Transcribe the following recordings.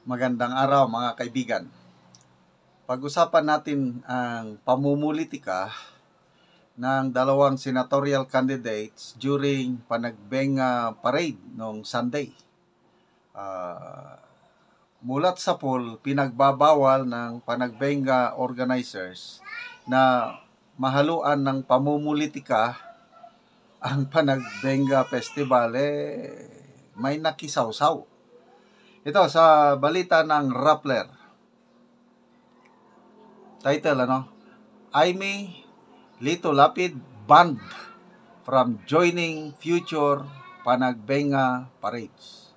Magandang araw mga kaibigan. Pag-usapan natin ang pamumulitika ng dalawang senatorial candidates during Panagbenga Parade noong Sunday. Mulat sa poll, pinagbabawal ng Panagbenga organizers na mahaluan ng pamumulitika ang Panagbenga Festival. May nakisawsaw. Ito sa balita ng Rappler. Title Aimee Lito Lapid banned from joining future Panagbenga parades.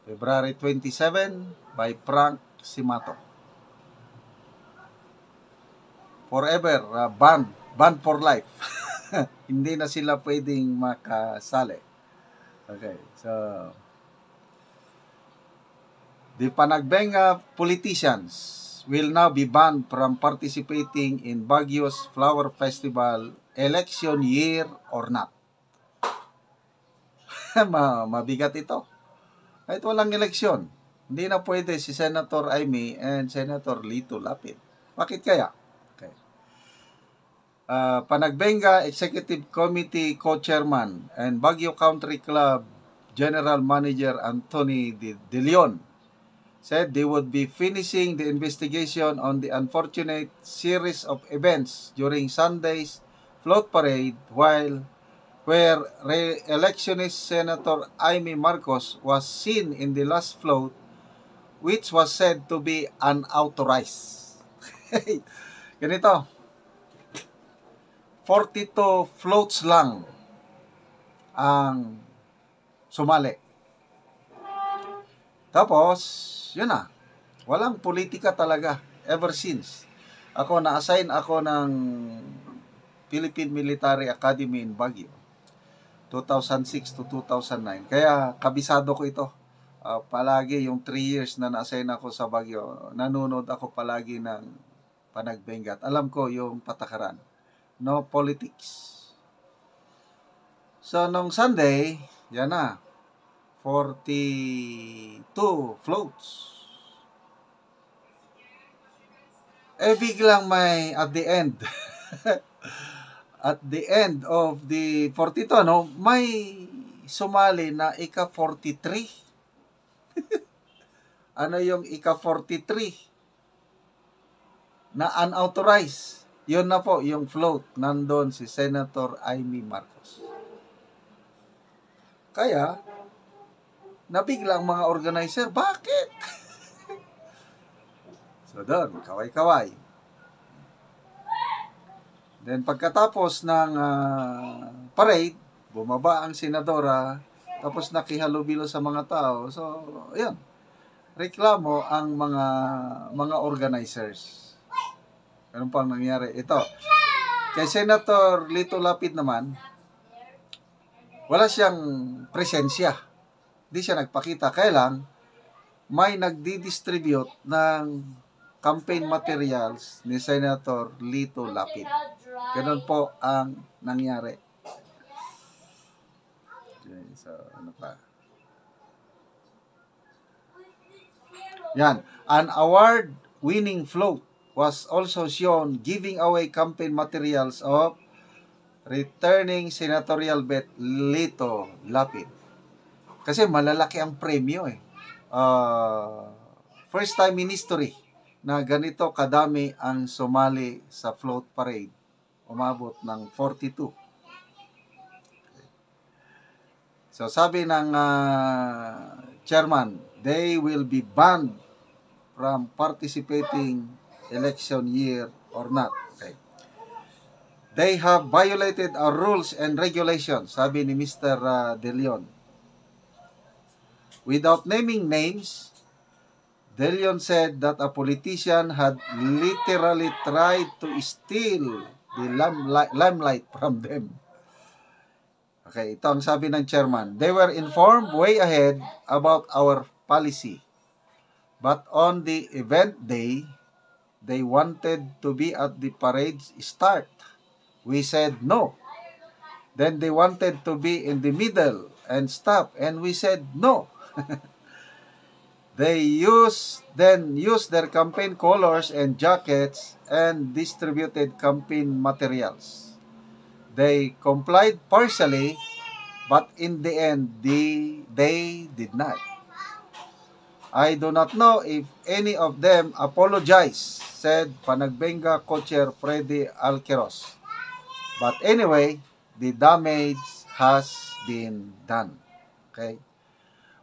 February 27 by Frank Simato. Forever banned for life. Hindi na sila pwedeng makasali. Okay, so the Panagbenga politicians will now be banned from participating in Baguio's Flower Festival election year or not. Mabigat ito. Kahit walang eleksyon, hindi na pwede si Senator Aimee and Senator Lito Lapid. Bakit kaya? Okay. Panagbenga Executive Committee Co-Chairman and Baguio Country Club General Manager Anthony De Leon said they would be finishing the investigation on the unfortunate series of events during Sunday's float parade where re-electionist Senator Aimee Marcos was seen in the last float, which was said to be unauthorized. Ganito, 42 floats lang ang sumali. Tapos, yun na. Walang politika talaga ever since. Na-assign ako ng Philippine Military Academy in Baguio. 2006 to 2009. Kaya kabisado ko ito. Palagi yung 3 years na na-assign ako sa Baguio, nanonood ako palagi ng Panagbenga. At alam ko yung patakaran. No politics. So, nung Sunday, yan na. 42 floats. Biglang may at the end. At the end of the 42, may sumali na ika-43. Ano yung ika-43? Na unauthorized. Yun na po, yung float. Nandun si Senator Aimee Marcos. Kaya, nabigla ang mga organizer, bakit? So doon, kaway-kaway. Then pagkatapos ng parade, bumaba ang senadora, tapos nakihalubilo sa mga tao. So, ayun. Reklamo ang mga organizers. Ganun pang nangyari. Ito, kay Senator Lito Lapid naman, wala siyang presensya. Hindi siya nagpakita. Kaya lang, may nagdi-distribute ng campaign materials ni Senator Lito Lapid. Ganun po ang nangyari. Okay, so, ano pa? Yan. An award-winning float was also shown giving away campaign materials of returning senatorial bet Lito Lapid. Kasi malalaki ang premyo First time in history na ganito kadami ang sumali sa float parade. Umabot ng 42. So sabi ng chairman, they will be banned from participating election year or not. Okay. They have violated our rules and regulations, sabi ni Mr. De Leon. Without naming names, De Leon said that a politician had literally tried to steal the limelight from them. Okay, ito ang sabi ng chairman. They were informed way ahead about our policy. But on the event day, they wanted to be at the parade's start. We said no. Then they wanted to be in the middle and stop, and we said no. They then used their campaign colors and jackets and distributed campaign materials. They complied partially, but in the end, they did not. I do not know if any of them apologized, said Panagbenga co-chair Freddy Alqueros. But anyway, the damage has been done. Okay?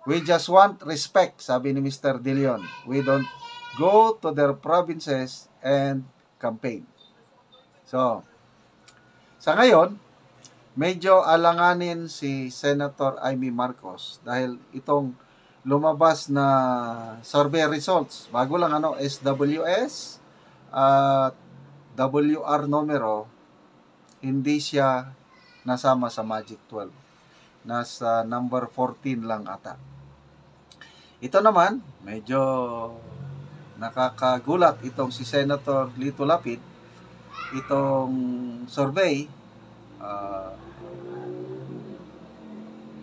We just want respect, sabi ni Mr. De Leon. We don't go to their provinces and campaign. So, sa ngayon, medyo alanganin si Senator Amy Marcos dahil itong lumabas na survey results, bago lang SWS at WR numero, hindi siya nasama sa Magic 12. Nasa number 14 lang ata. Ito naman, medyo nakakagulat itong si Senator Lito Lapid. Itong survey,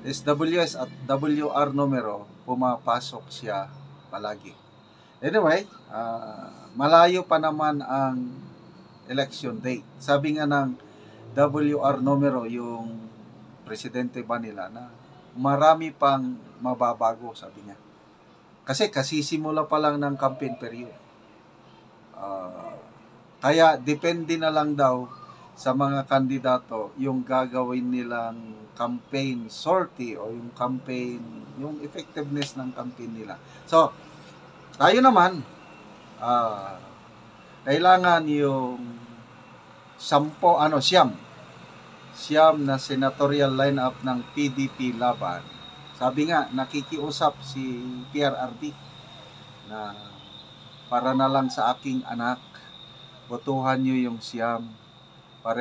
SWS at WR numero, pumapasok siya palagi. Anyway, malayo pa naman ang election date. Sabi nga ng WR numero, yung presidente ba nila, na marami pang mababago, sabi niya. Kasi kasisimula pa lang ng campaign period. Kaya depende na lang daw sa mga kandidato yung gagawin nilang campaign sortie o yung campaign, yung effectiveness ng campaign nila. So, tayo naman, kailangan yung siyam na senatorial lineup ng PDP laban. Sabi nga, nakikiusap si PRRD na para na lang sa aking anak, botohan nyo yung siyam. Para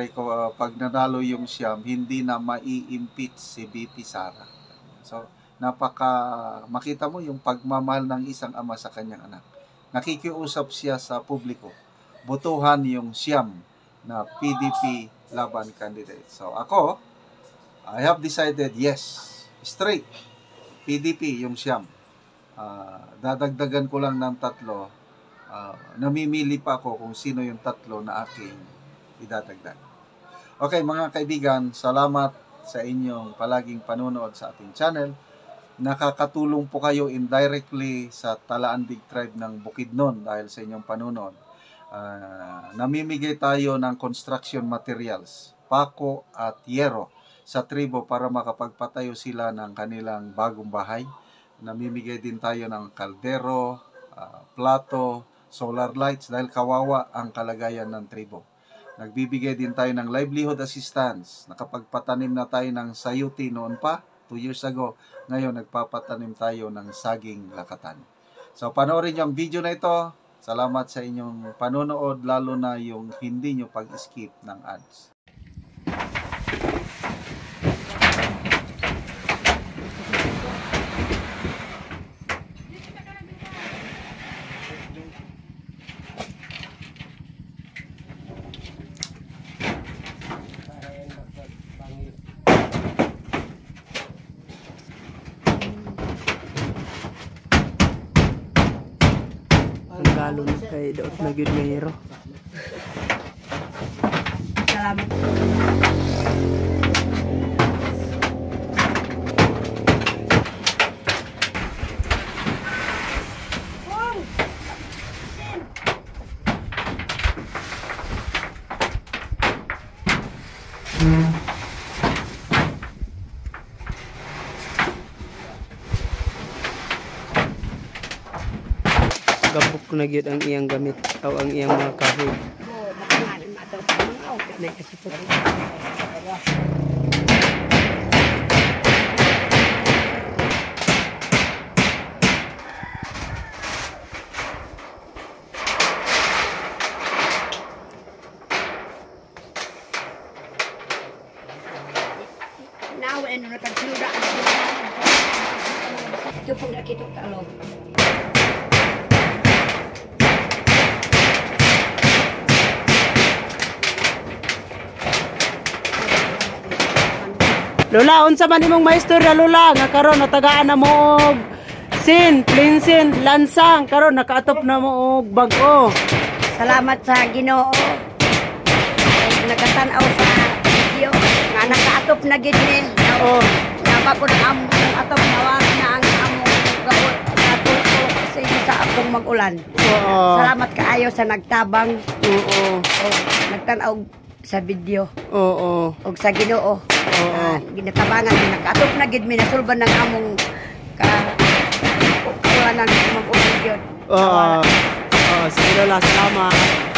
pag nanalo yung siyam, hindi na mai-impeach si BP Sara. So, makita mo yung pagmamahal ng isang ama sa kanyang anak. Nakikiusap siya sa publiko, botohan yung siyam na PDP laban candidate. So, ako, I have decided yes, straight, PDP yung siyam. Dadagdagan ko lang ng 3. Namimili pa ako kung sino yung 3 na aking idadagdag. Okay, mga kaibigan, salamat sa inyong palaging panonood sa ating channel. Nakakatulong po kayo indirectly sa Talaan Big Tribe ng Bukidnon dahil sa inyong panonood. Namimigay tayo ng construction materials, pako at yero sa tribo para makapagpatayo sila ng kanilang bagong bahay. Namimigay din tayo ng kaldero, plato, solar lights dahil kawawa ang kalagayan ng tribo. Nagbibigay din tayo ng livelihood assistance. Nakapagpatanim na tayo ng sayuti noon pa, 2 years ago. Ngayon, nagpapatanim tayo ng saging lakatan. So, panoorin niyo ang video na ito. Salamat sa inyong panonood, lalo na yung hindi nyo pag-skip ng ads. Lalo na kay Daot na gyud nga hero. Salamat. Gabok na gyud ang iyang gamit o ang iyang mga kahoy. Now and nagsuda ito pong nakita talog. Lola, unsa man imong maistorya Lola nga karon natagaan na mo Plinsin, lansang karon nakaatop na mo og bag-o. Salamat sa Ginoo. Nagatan-aw sa video nga nakaatop na gid ni. Oo. Naba ko ang atop nawala na ang among gawot natuto kasi sa akong mag-ulan. Oo. Salamat kaayo sa nagtabang. Oo. Nagtan-aw sa video Oo. og sa Ginoo. Oo. Ginatabangan mi nakaatop na gid mi nasulban ng among ka ulan ng mag-ulan gyud. Oo. Sige Lola, salamat.